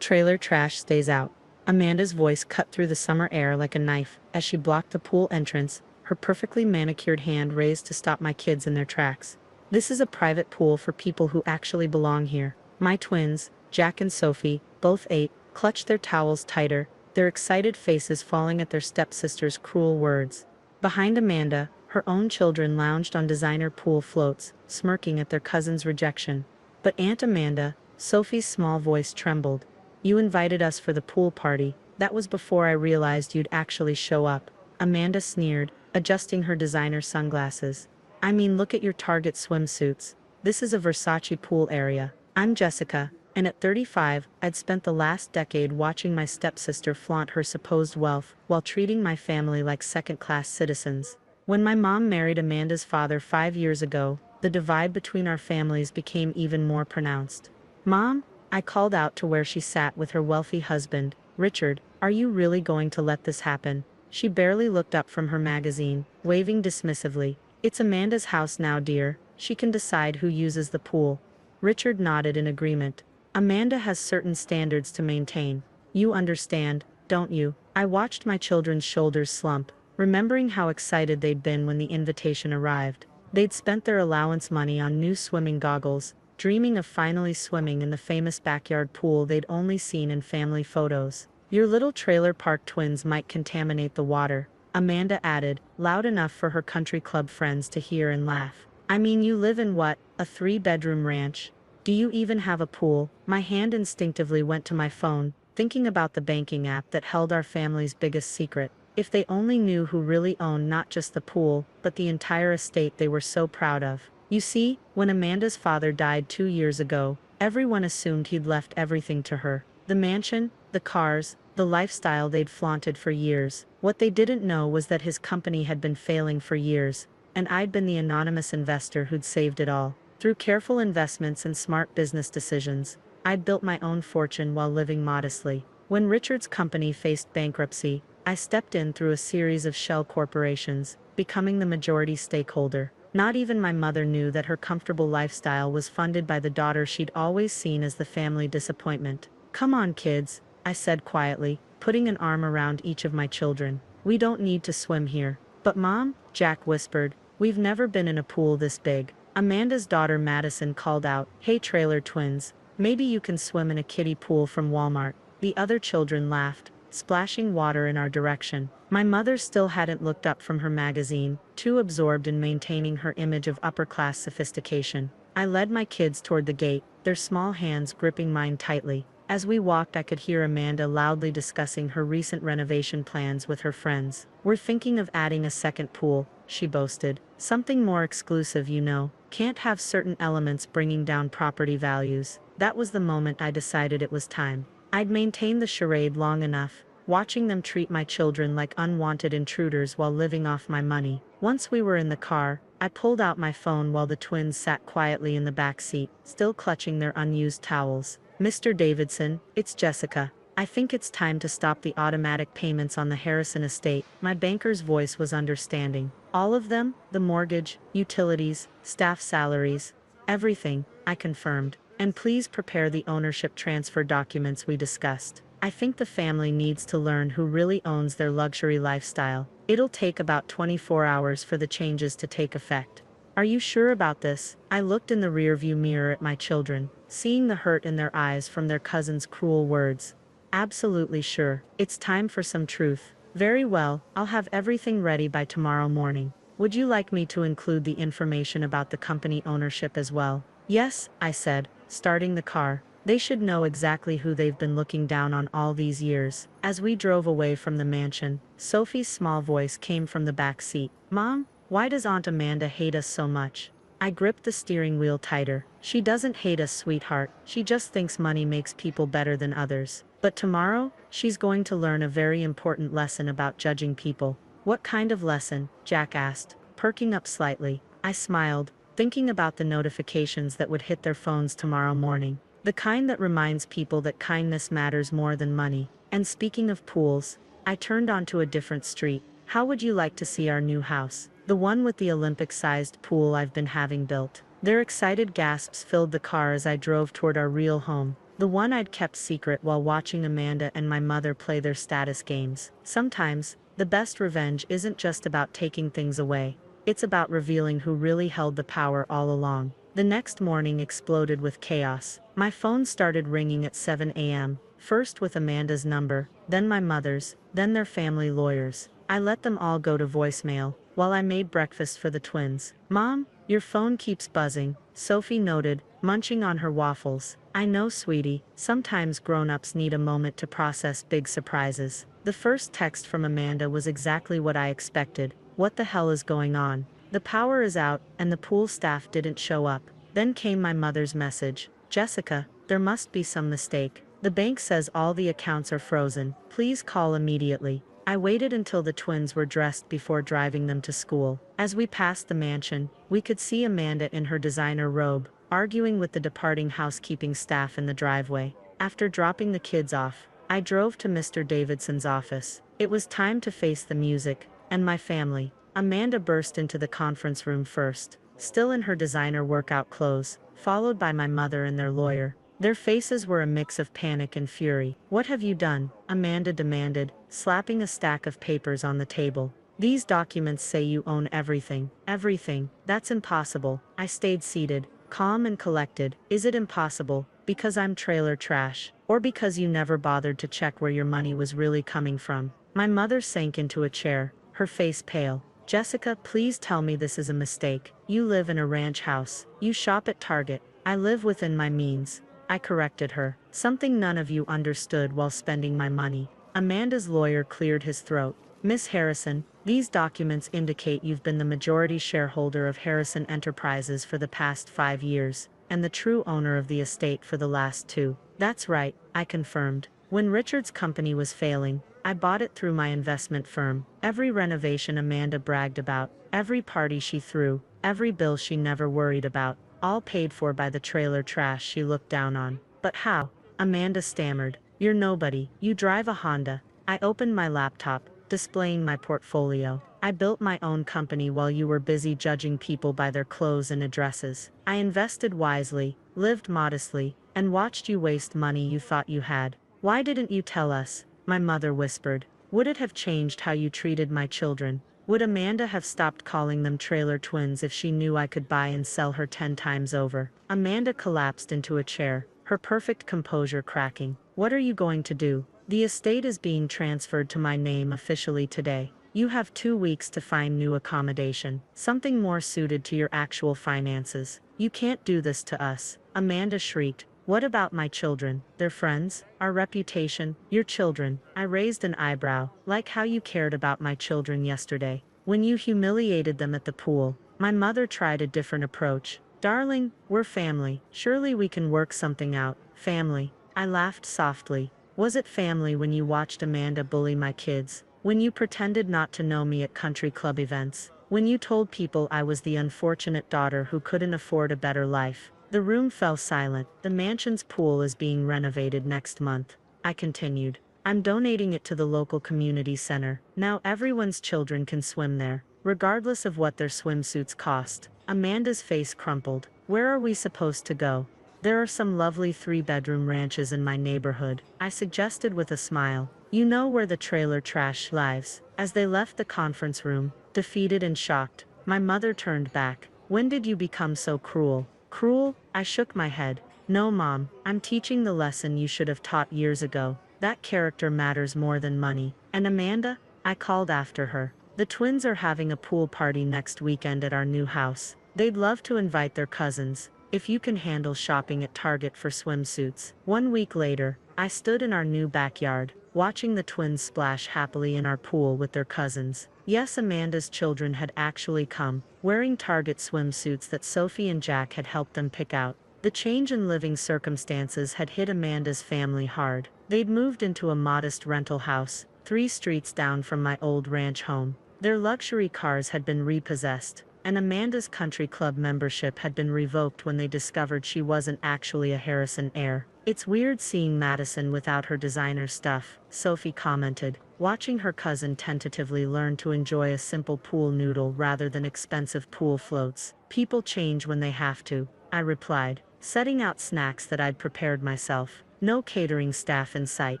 Trailer trash stays out. Amanda's voice cut through the summer air like a knife as she blocked the pool entrance, her perfectly manicured hand raised to stop my kids in their tracks. This is a private pool for people who actually belong here. My twins, Jack and Sophie, both 8, clutched their towels tighter, their excited faces falling at their stepsister's cruel words. Behind Amanda, her own children lounged on designer pool floats, smirking at their cousin's rejection. But Aunt Amanda, Sophie's small voice trembled. You invited us for the pool party. That was before I realized you'd actually show up. Amanda sneered, adjusting her designer sunglasses. I mean, look at your Target swimsuits. This is a Versace pool area. I'm Jessica, and at 35, I'd spent the last decade watching my stepsister flaunt her supposed wealth while treating my family like second-class citizens. When my mom married Amanda's father 5 years ago, the divide between our families became even more pronounced. Mom, I called out to where she sat with her wealthy husband. Richard, are you really going to let this happen? She barely looked up from her magazine, waving dismissively. It's Amanda's house now, dear. She can decide who uses the pool. Richard nodded in agreement. Amanda has certain standards to maintain. You understand, don't you? I watched my children's shoulders slump, remembering how excited they'd been when the invitation arrived. They'd spent their allowance money on new swimming goggles, dreaming of finally swimming in the famous backyard pool they'd only seen in family photos. Your little trailer park twins might contaminate the water, Amanda added, loud enough for her country club friends to hear and laugh. I mean, you live in what, a 3-bedroom ranch? Do you even have a pool? My hand instinctively went to my phone, thinking about the banking app that held our family's biggest secret. If they only knew who really owned not just the pool, but the entire estate they were so proud of. You see, when Amanda's father died 2 years ago, everyone assumed he'd left everything to her. The mansion, the cars, the lifestyle they'd flaunted for years. What they didn't know was that his company had been failing for years, and I'd been the anonymous investor who'd saved it all. Through careful investments and smart business decisions, I'd built my own fortune while living modestly. When Richard's company faced bankruptcy, I stepped in through a series of shell corporations, becoming the majority stakeholder. Not even my mother knew that her comfortable lifestyle was funded by the daughter she'd always seen as the family disappointment. Come on, kids, I said quietly, putting an arm around each of my children. We don't need to swim here. But Mom, Jack whispered, we've never been in a pool this big. Amanda's daughter Madison called out, hey trailer twins, maybe you can swim in a kiddie pool from Walmart. The other children laughed, splashing water in our direction. My mother still hadn't looked up from her magazine, too absorbed in maintaining her image of upper-class sophistication. I led my kids toward the gate, their small hands gripping mine tightly. As we walked, I could hear Amanda loudly discussing her recent renovation plans with her friends. We're thinking of adding a second pool, she boasted. Something more exclusive, you know. Can't have certain elements bringing down property values. That was the moment I decided it was time. I'd maintained the charade long enough, watching them treat my children like unwanted intruders while living off my money. Once we were in the car, I pulled out my phone while the twins sat quietly in the back seat, still clutching their unused towels. Mr. Davidson, it's Jessica. I think it's time to stop the automatic payments on the Harrison estate. My banker's voice was understanding. All of them? The mortgage, utilities, staff salaries, everything, I confirmed. And please prepare the ownership transfer documents we discussed. I think the family needs to learn who really owns their luxury lifestyle. It'll take about 24 hours for the changes to take effect. Are you sure about this? I looked in the rearview mirror at my children, seeing the hurt in their eyes from their cousin's cruel words. Absolutely sure. It's time for some truth. Very well, I'll have everything ready by tomorrow morning. Would you like me to include the information about the company ownership as well? Yes, I said, starting the car. They should know exactly who they've been looking down on all these years. As we drove away from the mansion, Sophie's small voice came from the back seat. Mom, why does Aunt Amanda hate us so much? I gripped the steering wheel tighter. She doesn't hate us, sweetheart. She just thinks money makes people better than others. But tomorrow, she's going to learn a very important lesson about judging people. What kind of lesson? Jack asked, perking up slightly. I smiled, thinking about the notifications that would hit their phones tomorrow morning. The kind that reminds people that kindness matters more than money. And speaking of pools, I turned onto a different street. How would you like to see our new house? The one with the Olympic-sized pool I've been having built. Their excited gasps filled the car as I drove toward our real home. The one I'd kept secret while watching Amanda and my mother play their status games. Sometimes, the best revenge isn't just about taking things away. It's about revealing who really held the power all along. The next morning exploded with chaos. My phone started ringing at 7 a.m., first with Amanda's number, then my mother's, then their family lawyers. I let them all go to voicemail, while I made breakfast for the twins. "Mom, your phone keeps buzzing," Sophie noted, munching on her waffles. "I know, sweetie, sometimes grown-ups need a moment to process big surprises." The first text from Amanda was exactly what I expected. "What the hell is going on? The power is out, and the pool staff didn't show up." Then came my mother's message. "Jessica, there must be some mistake. The bank says all the accounts are frozen. Please call immediately." I waited until the twins were dressed before driving them to school. As we passed the mansion, we could see Amanda in her designer robe, arguing with the departing housekeeping staff in the driveway. After dropping the kids off, I drove to Mr. Davidson's office. It was time to face the music, and my family. Amanda burst into the conference room first, still in her designer workout clothes, followed by my mother and their lawyer. Their faces were a mix of panic and fury. "What have you done?" Amanda demanded, slapping a stack of papers on the table. "These documents say you own everything." "Everything? That's impossible." I stayed seated, calm and collected. "Is it impossible because I'm trailer trash, or because you never bothered to check where your money was really coming from?" My mother sank into a chair, her face pale. "Jessica, please tell me this is a mistake. You live in a ranch house. You shop at Target." "I live within my means," I corrected her. "Something none of you understood while spending my money." Amanda's lawyer cleared his throat. "Miss Harrison, these documents indicate you've been the majority shareholder of Harrison Enterprises for the past 5 years, and the true owner of the estate for the last 2. "That's right," I confirmed. "When Richard's company was failing, I bought it through my investment firm." Every renovation Amanda bragged about, every party she threw, every bill she never worried about, all paid for by the trailer trash she looked down on. "But how?" Amanda stammered. "You're nobody. You drive a Honda." I opened my laptop, displaying my portfolio. "I built my own company while you were busy judging people by their clothes and addresses. I invested wisely, lived modestly, and watched you waste money you thought you had." "Why didn't you tell us?" my mother whispered. "Would it have changed how you treated my children? Would Amanda have stopped calling them trailer twins if she knew I could buy and sell her 10 times over?" Amanda collapsed into a chair, her perfect composure cracking. "What are you going to do?" "The estate is being transferred to my name officially today. You have 2 weeks to find new accommodation, something more suited to your actual finances. You can't do this to us." Amanda shrieked. "What about my children, their friends, our reputation?" "Your children?" I raised an eyebrow. "Like how you cared about my children yesterday, when you humiliated them at the pool." My mother tried a different approach. "Darling, we're family. Surely we can work something out." "Family?" I laughed softly. "Was it family when you watched Amanda bully my kids? When you pretended not to know me at country club events? When you told people I was the unfortunate daughter who couldn't afford a better life?" The room fell silent. "The mansion's pool is being renovated next month," I continued. "I'm donating it to the local community center. Now everyone's children can swim there, regardless of what their swimsuits cost." Amanda's face crumpled. "Where are we supposed to go?" "There are some lovely 3-bedroom ranches in my neighborhood," I suggested with a smile. "You know where the trailer trash lives." As they left the conference room, defeated and shocked, my mother turned back. "When did you become so cruel?" "Cruel?" I shook my head. "No, Mom, I'm teaching the lesson you should have taught years ago. That character matters more than money." "And Amanda?" I called after her. "The twins are having a pool party next weekend at our new house. They'd love to invite their cousins, if you can handle shopping at Target for swimsuits." 1 week later, I stood in our new backyard, watching the twins splash happily in our pool with their cousins. Yes, Amanda's children had actually come, wearing Target swimsuits that Sophie and Jack had helped them pick out. The change in living circumstances had hit Amanda's family hard. They'd moved into a modest rental house, 3 streets down from my old ranch home. Their luxury cars had been repossessed, and Amanda's country club membership had been revoked when they discovered she wasn't actually a Harrison heir. "It's weird seeing Madison without her designer stuff," Sophie commented, watching her cousin tentatively learn to enjoy a simple pool noodle rather than expensive pool floats. "People change when they have to," I replied, setting out snacks that I'd prepared myself. No catering staff in sight.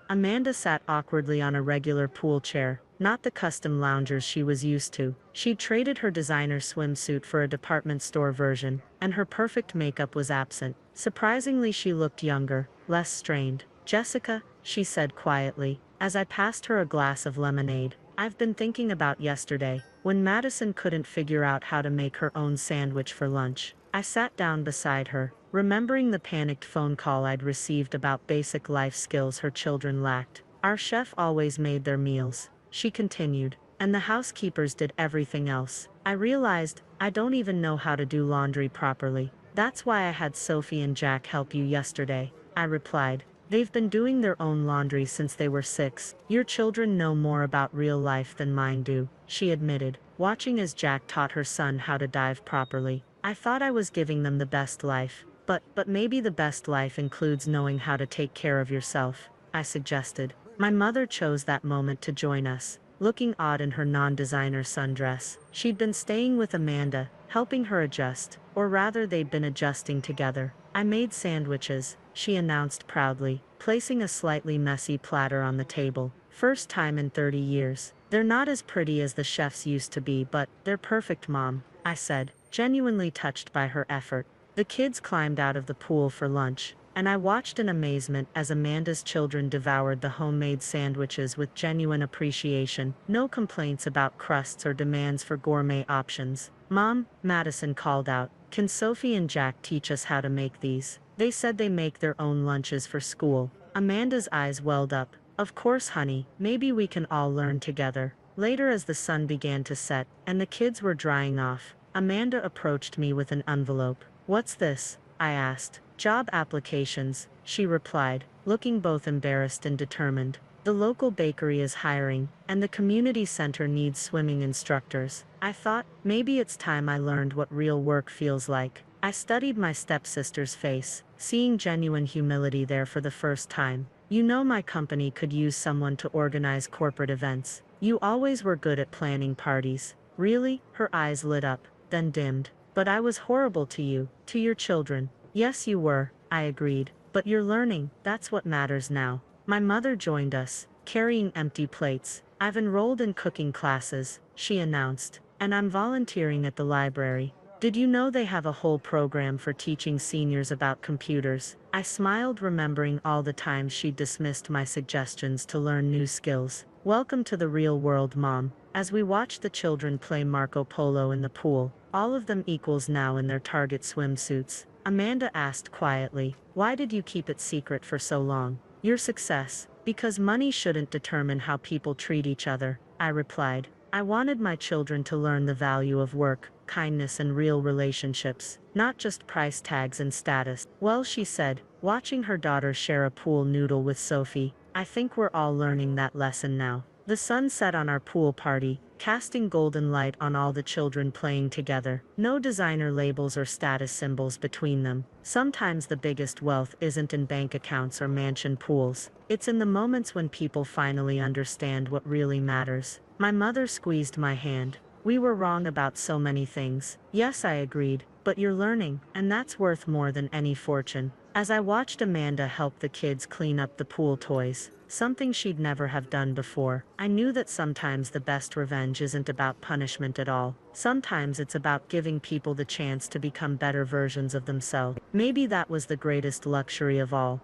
Amanda sat awkwardly on a regular pool chair, not the custom loungers she was used to. She'd traded her designer swimsuit for a department store version, and her perfect makeup was absent. Surprisingly, she looked younger, less strained. "Jessica," she said quietly, as I passed her a glass of lemonade, "I've been thinking about yesterday, when Madison couldn't figure out how to make her own sandwich for lunch." I sat down beside her, remembering the panicked phone call I'd received about basic life skills her children lacked. "Our chef always made their meals," she continued, "and the housekeepers did everything else. I realized I don't even know how to do laundry properly. That's why I had Sophie and Jack help you yesterday," I replied. "They've been doing their own laundry since they were 6. Your children know more about real life than mine do," she admitted, watching as Jack taught her son how to dive properly. "I thought I was giving them the best life, but maybe the best life includes knowing how to take care of yourself," I suggested. My mother chose that moment to join us, looking odd in her non-designer sundress. She'd been staying with Amanda, helping her adjust, or rather they'd been adjusting together. "I made sandwiches," she announced proudly, placing a slightly messy platter on the table. "First time in 30 years. They're not as pretty as the chefs used to be, but they're perfect, Mom," I said, genuinely touched by her effort. The kids climbed out of the pool for lunch, and I watched in amazement as Amanda's children devoured the homemade sandwiches with genuine appreciation. No complaints about crusts or demands for gourmet options. "Mom," Madison called out, "can Sophie and Jack teach us how to make these? They said they make their own lunches for school." Amanda's eyes welled up. "Of course, honey, maybe we can all learn together." Later, as the sun began to set, and the kids were drying off, Amanda approached me with an envelope. "What's this?" I asked. "Job applications," she replied, looking both embarrassed and determined. "The local bakery is hiring, and the community center needs swimming instructors." I thought, maybe it's time I learned what real work feels like. I studied my stepsister's face, seeing genuine humility there for the first time. "You know, my company could use someone to organize corporate events. You always were good at planning parties." "Really?" Her eyes lit up, then dimmed. "But I was horrible to you, to your children." "Yes, you were," I agreed. "But you're learning, that's what matters now." My mother joined us, carrying empty plates. "I've enrolled in cooking classes," she announced, "and I'm volunteering at the library. Did you know they have a whole program for teaching seniors about computers?" I smiled, remembering all the times she'd dismissed my suggestions to learn new skills. "Welcome to the real world, Mom." As we watched the children play Marco Polo in the pool, all of them equals now in their Target swimsuits, Amanda asked quietly, "Why did you keep it secret for so long?" "Your success. Because money shouldn't determine how people treat each other," I replied. "I wanted my children to learn the value of work, kindness and real relationships, not just price tags and status." "Well," she said, watching her daughter share a pool noodle with Sophie, "I think we're all learning that lesson now." The sun set on our pool party, casting golden light on all the children playing together. No designer labels or status symbols between them. Sometimes the biggest wealth isn't in bank accounts or mansion pools. It's in the moments when people finally understand what really matters. My mother squeezed my hand. "We were wrong about so many things." "Yes," I agreed, "but you're learning, and that's worth more than any fortune." As I watched Amanda help the kids clean up the pool toys, something she'd never have done before, I knew that sometimes the best revenge isn't about punishment at all. Sometimes it's about giving people the chance to become better versions of themselves. Maybe that was the greatest luxury of all.